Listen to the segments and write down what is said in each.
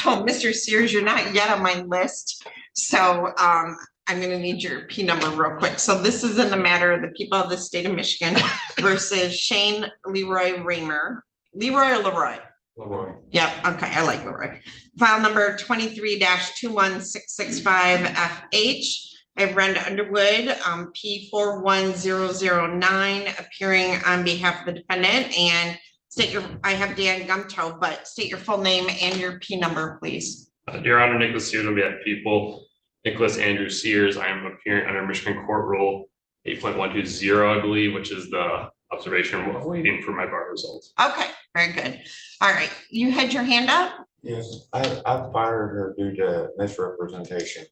So Mr. Sears, you're not yet on my list. So I'm going to need your P number real quick. So this is in the matter of the people of the state of Michigan versus Shane Leroy Raymer. Leroy or Leroy? Leroy. Yep. Okay. I like Leroy. File number 23-21665FH. I have Brenda Underwood, P41009, appearing on behalf of the defendant, and state your, I have Dan Gumto, but state your full name and your P number, please. Your Honor, Nicholas Sears on behalf of people. Nicholas Andrew Sears. I am appearing under Michigan Court Rule 8.120, I believe, which is the observation of waiting for my bar results. Okay, very good. All right, you had your hand up? Yes, I fired her due to misrepresentation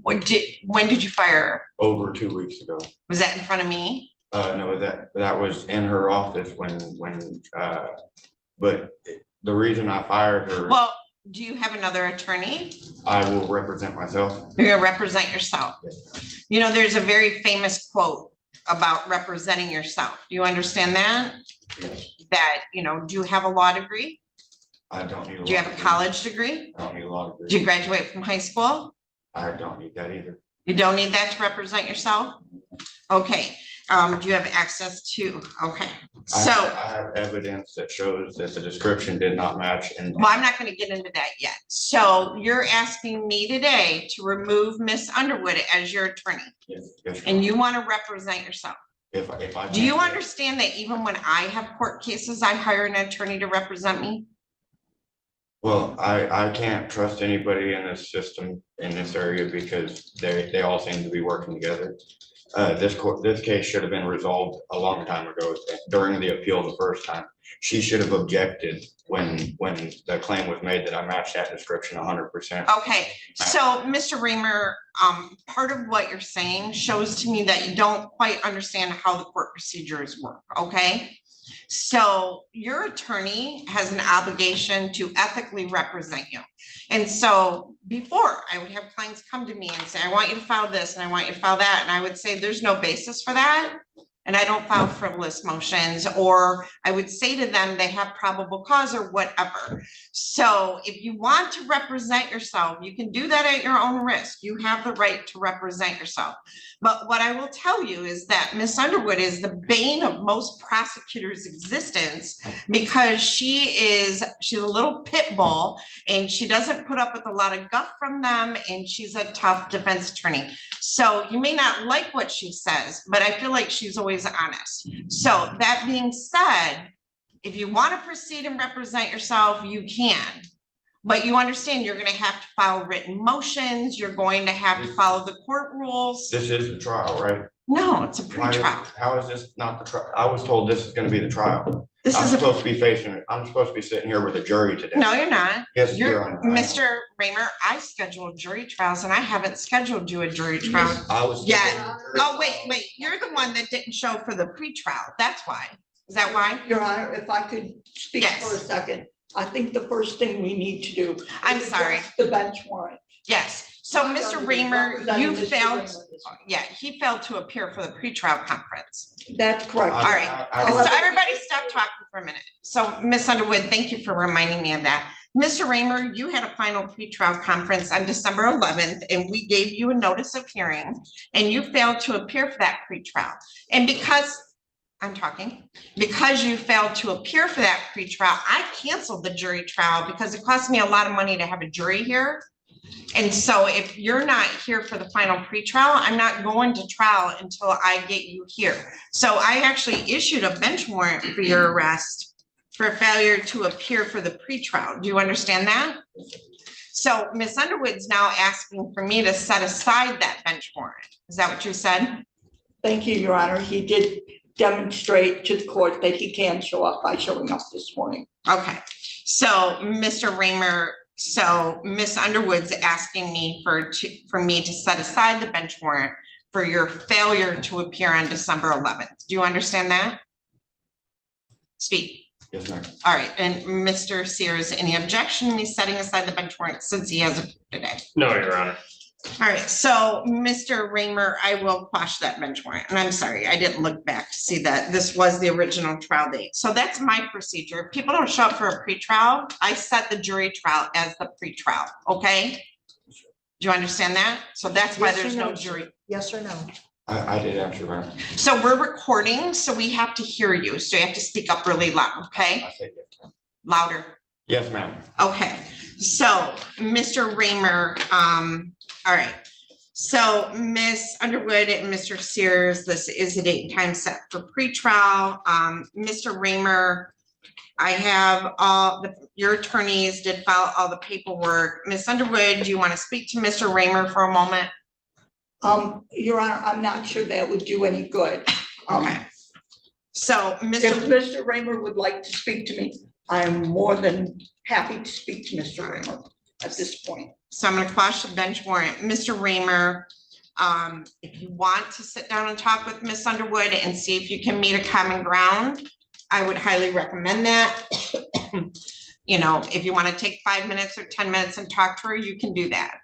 When did you fire her? over 2 weeks ago. Was that in front of me? No, that was in her office but the reason I fired her. Well, do you have another attorney? I will represent myself. You're gonna represent yourself. Yes. You know, there's a very famous quote about representing yourself. Do you understand that? Yes. That, you know, do you have a law degree? I don't need. Do you have a college degree? I don't need a law degree. Did you graduate from high school? I don't need that either. You don't need that to represent yourself? Okay, do you have access to, okay, so. I have evidence that shows that the description did not match. And Well, I'm not gonna get into that yet. So you're asking me today to remove Miss Underwood as your attorney, yes, and you wanna represent yourself. if I. Do you understand that even when I have court cases, I hire an attorney to represent me? Well, I can't trust anybody in this system in this area because they all seem to be working together. This case should have been resolved a long time ago during the appeal the first time. She should have objected when the claim was made that I matched that description 100%. Okay, so Mr. Reamer, part of what you're saying shows to me that you don't quite understand how the court procedures work, okay? So your attorney has an obligation to ethically represent you. And so before I would have clients come to me and say, I want you to file this and I want you to file that. And I would say, there's no basis for that. And I don't file frivolous motions, or I would say to them, they have probable cause or whatever. So if you want to represent yourself, you can do that at your own risk. You have the right to represent yourself. But what I will tell you is that Miss Underwood is the bane of most prosecutors' existence because she's a little pit bull and she doesn't put up with a lot of guff from them, and she's a tough defense attorney. So you may not like what she says, but I feel like she's always honest. So that being said, if you want to proceed and represent yourself, you can. But you understand you're going to have to file written motions. You're going to have to follow the court rules. This is the trial, right? No, it's a pre-trial. How is this not the trial? I was told this is going to be the trial. This I'm is supposed to be I'm supposed to be sitting here with a jury today. No, you're not. Yes, You're Mr. Raymer. I schedule jury trials and I haven't scheduled you a jury trial. I was. Yeah. Oh, wait. You're the one that didn't show for the pre-trial. That's why. Is that why? Your Honor, if I could speak Yes. for a second, I think the first thing we need to do. I'm is sorry. address The bench warrant. Yes. So Mr. Raymer, Representing you Mr. failed. Raymer. Yeah, he failed to appear for the pre-trial conference. That's correct. All right. So everybody stop talking for a minute. So Ms. Underwood, thank you for reminding me of that. Mr. Raymer, you had a final pre-trial conference on December 11th, and we gave you a notice of hearing, and you failed to appear for that pre-trial. And because you failed to appear for that pre-trial, I canceled the jury trial because it cost me a lot of money to have a jury here. And so if you're not here for the final pretrial, I'm not going to trial until I get you here. So I actually issued a bench warrant for your arrest for failure to appear for the pretrial. Do you understand that? So Ms. Underwood's now asking for me to set aside that bench warrant. Is that what you said? Thank you, Your Honor. He did demonstrate to the court that he can show up by showing up this morning. Okay. So Mr. Raymer, so Ms. Underwood's asking me for me to set aside the bench warrant for your failure to appear on December 11th. Do you understand that? Speak. Yes, ma'am. All right. And Mr. Sears, any objection to me setting aside the bench warrant since he has it today? No, Your Honor. All right, so Mr. Raymer, I will quash that bench warrant, and I'm sorry, I didn't look back to see that this was the original trial date. So that's my procedure. If people don't show up for a pretrial, I set the jury trial as the pretrial, okay? Do you understand that? So that's why Yes or there's no no, jury. Yes or no? I did answer that. So we're recording, so we have to hear you, so you have to speak up really loud, okay? I said yes, ma'am. Louder. Yes, ma'am. Okay, so Mr. Raymer, all right. So Ms. Underwood and Mr. Sears, this is a date and time set for pretrial. Mr. Raymer, I have your attorneys did file all the paperwork. Ms. Underwood, do you want to speak to Mr. Raymer for a moment? Your Honor, I'm not sure that would do any good. Okay. So If Mr. Mr. Raymer would like to speak to me, I am more than happy to speak to Mr. Raymer at this point. So I'm gonna quash the bench warrant. Mr. Raymer, if you want to sit down and talk with Ms. Underwood and see if you can meet a common ground, I would highly recommend that. You know, if you want to take 5 minutes or 10 minutes and talk to her, you can do that.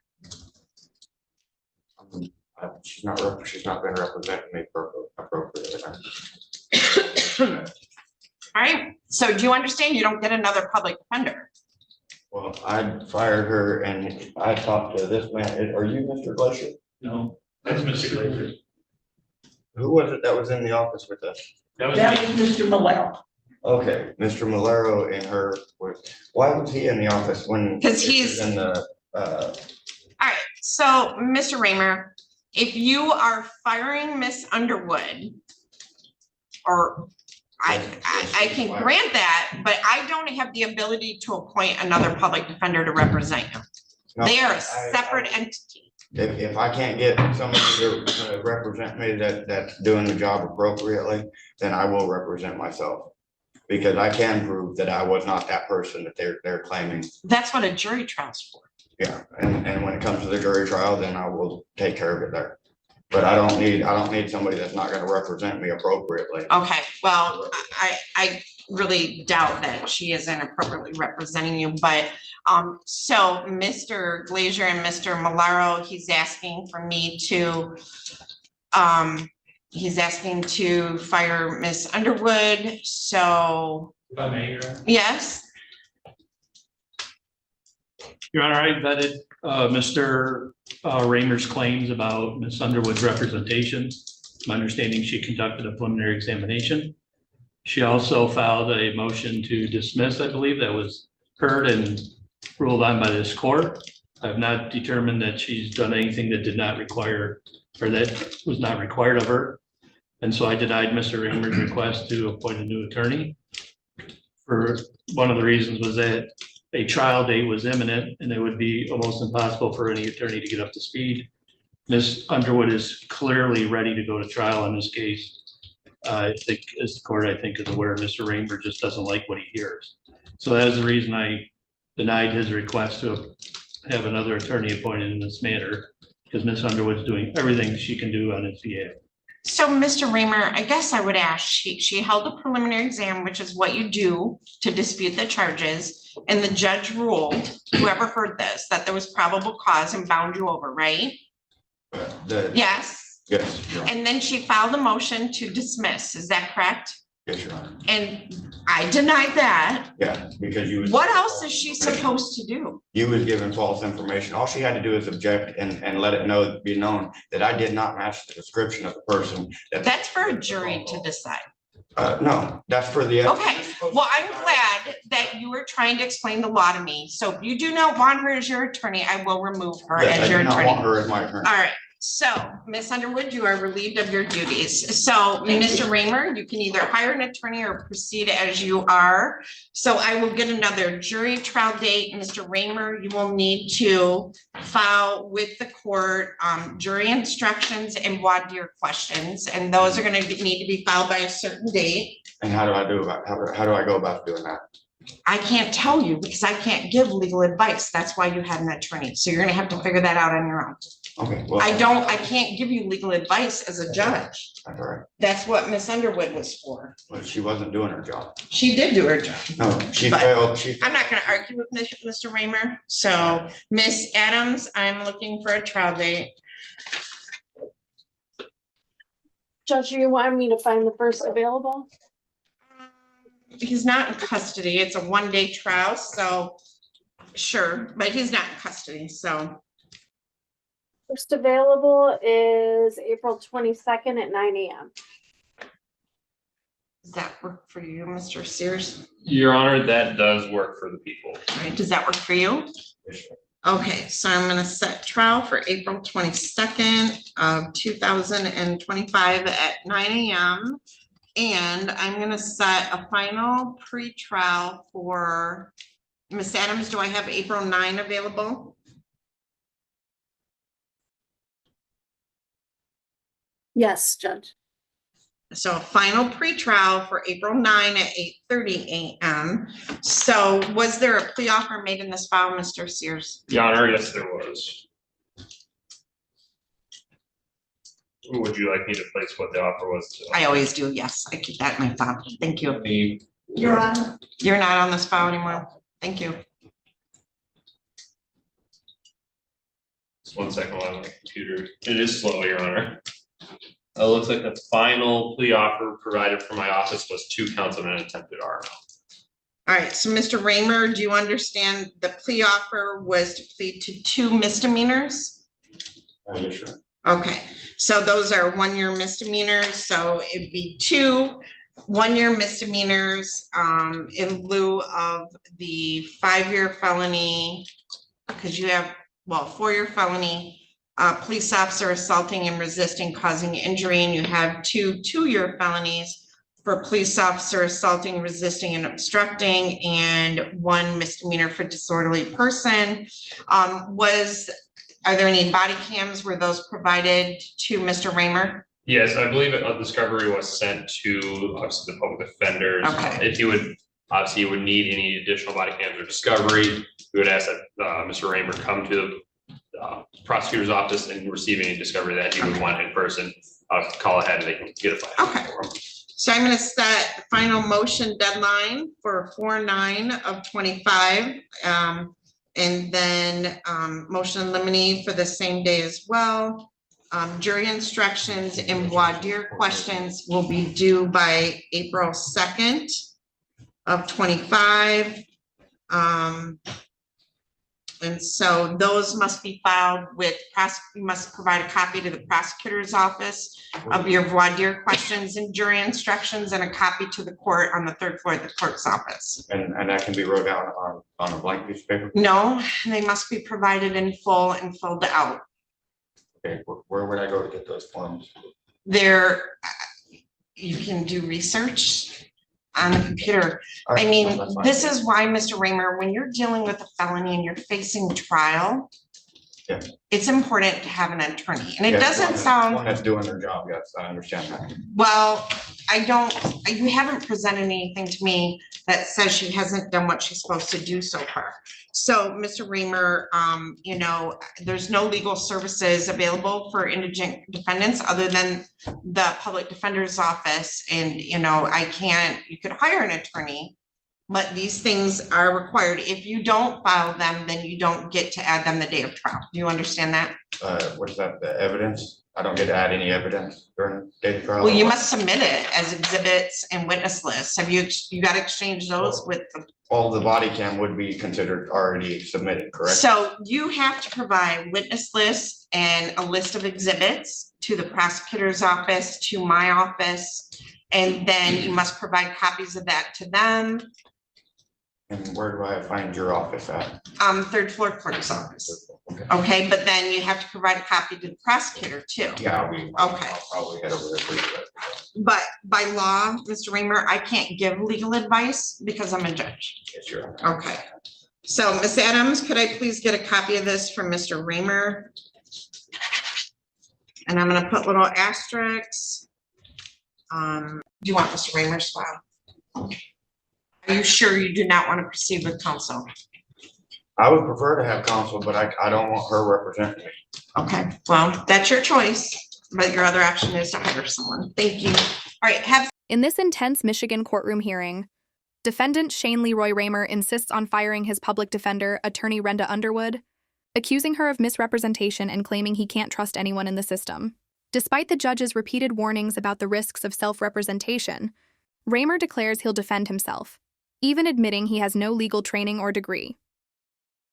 She's not been representing me appropriately. All right, so do you understand you don't get another public defender? Well, I fired her and I talked to this man. Are you Mr. Glacier? No, that's Mr. Glazer. Who was it that was in the office with us? That was That me. is Mr. Malero. Okay, Mr. Malero and her why was he in the office when? 'Cause he's- In the, All right, so Mr. Raymer, if you are firing Miss Underwood, or I can grant that, but I don't have the ability to appoint another public defender to represent you. no, They are a I- separate entity. If I can't get somebody to represent me that's doing the job appropriately, then I will represent myself. Because I can prove that I was not that person that they're claiming. That's what a jury trial's for. Yeah, and when it comes to the jury trial, then I will take care of it there. But I don't need somebody that's not gonna represent me appropriately. Okay, well, I really doubt that she isn't appropriately representing you, but, so Mr. Glazier and Mr. Malaro, he's asking for me to, he's asking to fire Miss Underwood, so, If I may, Your Honor. yes, Your Honor, I vetted Mr. Raymer's claims about Ms. Underwood's representation. My understanding, she conducted a preliminary examination. She also filed a motion to dismiss, I believe, that was heard and ruled on by this court. I have not determined that she's done anything that did not require, or that was not required of her. And so I denied Mr. Raymer's request to appoint a new attorney. For one of the reasons was that a trial date was imminent and it would be almost impossible for any attorney to get up to speed. Ms. Underwood is clearly ready to go to trial in this case. I think, as the court, I think, is aware, Mr. Raymer just doesn't like what he hears. So that is the reason I denied his request to have another attorney appointed in this manner, because Ms. Underwood's doing everything she can do on his behalf. so Mr. Raymer, I guess I would ask, she held a preliminary exam, which is what you do to dispute the charges, and the judge ruled, whoever heard this, that there was probable cause and bound you over, right? Yes, Yes, Your Honor. and then she filed a motion to dismiss, is that correct? Yes, Your Honor. And I denied that. Yeah, because you was. What else is she supposed to do? You was given false information. All she had to do is object and let it be known that I did not match the description of the person. That's for a jury to decide. No, that's for the. Okay, well, I'm glad that you were trying to explain the law to me. So if you do not want her as your attorney, I will remove her Yes, as I your do not want attorney. her as my attorney. All right, so Ms. Underwood, you are relieved of your duties. So Mr. Raymer, you can either hire an attorney or proceed as you are. So I will get another jury trial date. Mr. Raymer, you will need to file with the court jury instructions and voir dire questions. And those are gonna need to be filed by a certain date. And how do I go about doing that? I can't tell you because I can't give legal advice. That's why you had an attorney. So you're gonna have to figure that out on your own. Okay, well. I can't give you legal advice as a judge. That's all right, That's what Miss Underwood was for. but she wasn't doing her job. She did do her job. No, she But- failed, I'm not gonna argue with Mr. Raymer. So Miss Adams, I'm looking for a trial date. Judge, you want me to find the first available? He's not in custody. It's a 1-day trial, so sure, but he's not in custody, so. First available is April 22nd at 9 AM. Does that work for you, Mr. Sears? Your Honor, that does work for the people. All right, does that work for you? Okay, so I'm gonna set trial for April 22nd of 2025 at 9 AM. And I'm gonna set a final pre-trial for Miss Adams. Do I have April 9 available? Yes, Judge. So a final pre-trial for April 9 at 8:30 AM. So was there a plea offer made in this file, Mr. Sears? Your Honor, yes, there was. Would you like me to place what the offer was? I always do, yes. I keep that in my file. Thank you. Your Honor, You're not on this file anymore. Thank you. Just 1 second while my computer, it is slow, Your Honor. It looks like the final plea offer provided from my office was 2 counts of an attempted RMO. All right, so Mr. Raymer, do you understand the plea offer was to plead to 2 misdemeanors? Yes, sure. Okay, so those are 1-year misdemeanors, so it'd be 2 1-year misdemeanors in lieu of the 5-year felony, because you have, well, 4-year felony, police officer assaulting and resisting causing injury, and you have 2 2-year felonies for police officer assaulting, resisting, and obstructing, and 1 misdemeanor for disorderly person. Are there any body cams? Were those provided to Mr. Raymer? Yes, I believe a discovery was sent to obviously the public defenders. Okay. If you would, obviously you would need any additional body cams or discovery, we would ask that Mr. Raymer come to the prosecutor's office and receive any discovery that he would want in person. Call ahead and they can get it. Okay. So I'm gonna set the final motion deadline for 4/9 of 25. And then motion in limine for the same day as well. Jury instructions and voir dire questions will be due by April 2nd of 25. And so those must be filed with, you must provide a copy to the prosecutor's office of your voir dire questions and jury instructions, and a copy to the court on the 3rd floor of the clerk's office. And that can be wrote out on a blank piece of paper? No, they must be provided in full and filled out. Okay, where would I go to get those forms? There, you can do research on the computer. All I right, mean, that's fine. this is why, Mr. Raymer, when you're dealing with a felony and you're facing trial, Yeah. it's important to have an attorney. And it Yes, doesn't one sound, that's doing their job, yes, I understand that. well, you haven't presented anything to me that says she hasn't done what she's supposed to do so far. So, Mr. Raymer, you know, there's no legal services available for indigent defendants other than the public defender's office. And, you know, you could hire an attorney, but these things are required. If you don't file them, then you don't get to add them the day of trial. Do you understand that? What is that, the evidence? I don't get to add any evidence during the day of trial? Well, you must submit it as exhibits and witness lists. Have you got to exchange those with the? All the body cam would be considered already submitted, correct? So you have to provide witness lists and a list of exhibits to the prosecutor's office, to my office, and then you must provide copies of that to them. And where do I find your office at? 3rd floor clerk's office. Okay. Okay, but then you have to provide a copy to the prosecutor too. Yeah, Okay. I'll probably head over there for you. But by law, Mr. Raymer, I can't give legal advice because I'm a judge. Yes, sure. Okay. So Ms. Adams, could I please get a copy of this from Mr. Raymer? And I'm gonna put little asterisks. Do you want Mr. Raymer's file? Are you sure you do not want to proceed with counsel? I would prefer to have counsel, but I don't want her representing me. Okay, well, that's your choice, but your other option is to hire someone. Thank you. All right, have In this intense Michigan courtroom hearing, defendant Shane Leroy Raymer insists on firing his public defender, attorney Renda Underwood, accusing her of misrepresentation and claiming he can't trust anyone in the system. Despite the judge's repeated warnings about the risks of self-representation, Raymer declares he'll defend himself, even admitting he has no legal training or degree.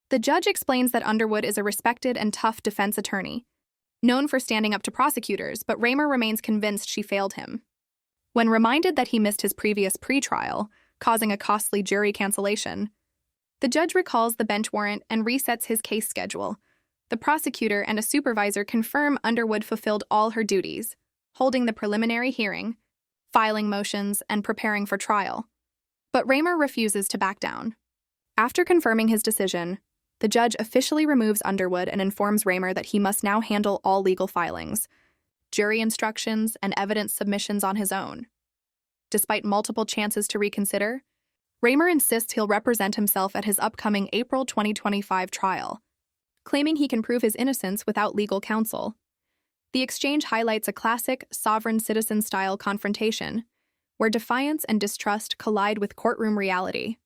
The judge explains that Underwood is a respected and tough defense attorney, known for standing up to prosecutors, but Raymer remains convinced she failed him. When reminded that he missed his previous pretrial, causing a costly jury cancellation, the judge recalls the bench warrant and resets his case schedule. The prosecutor and a supervisor confirm Underwood fulfilled all her duties, holding the preliminary hearing, filing motions, and preparing for trial. But Raymer refuses to back down. After confirming his decision, the judge officially removes Underwood and informs Raymer that he must now handle all legal filings, jury instructions, and evidence submissions on his own. Despite multiple chances to reconsider, Raymer insists he'll represent himself at his upcoming April 2025 trial, claiming he can prove his innocence without legal counsel. The exchange highlights a classic sovereign citizen-style confrontation, where defiance and distrust collide with courtroom reality.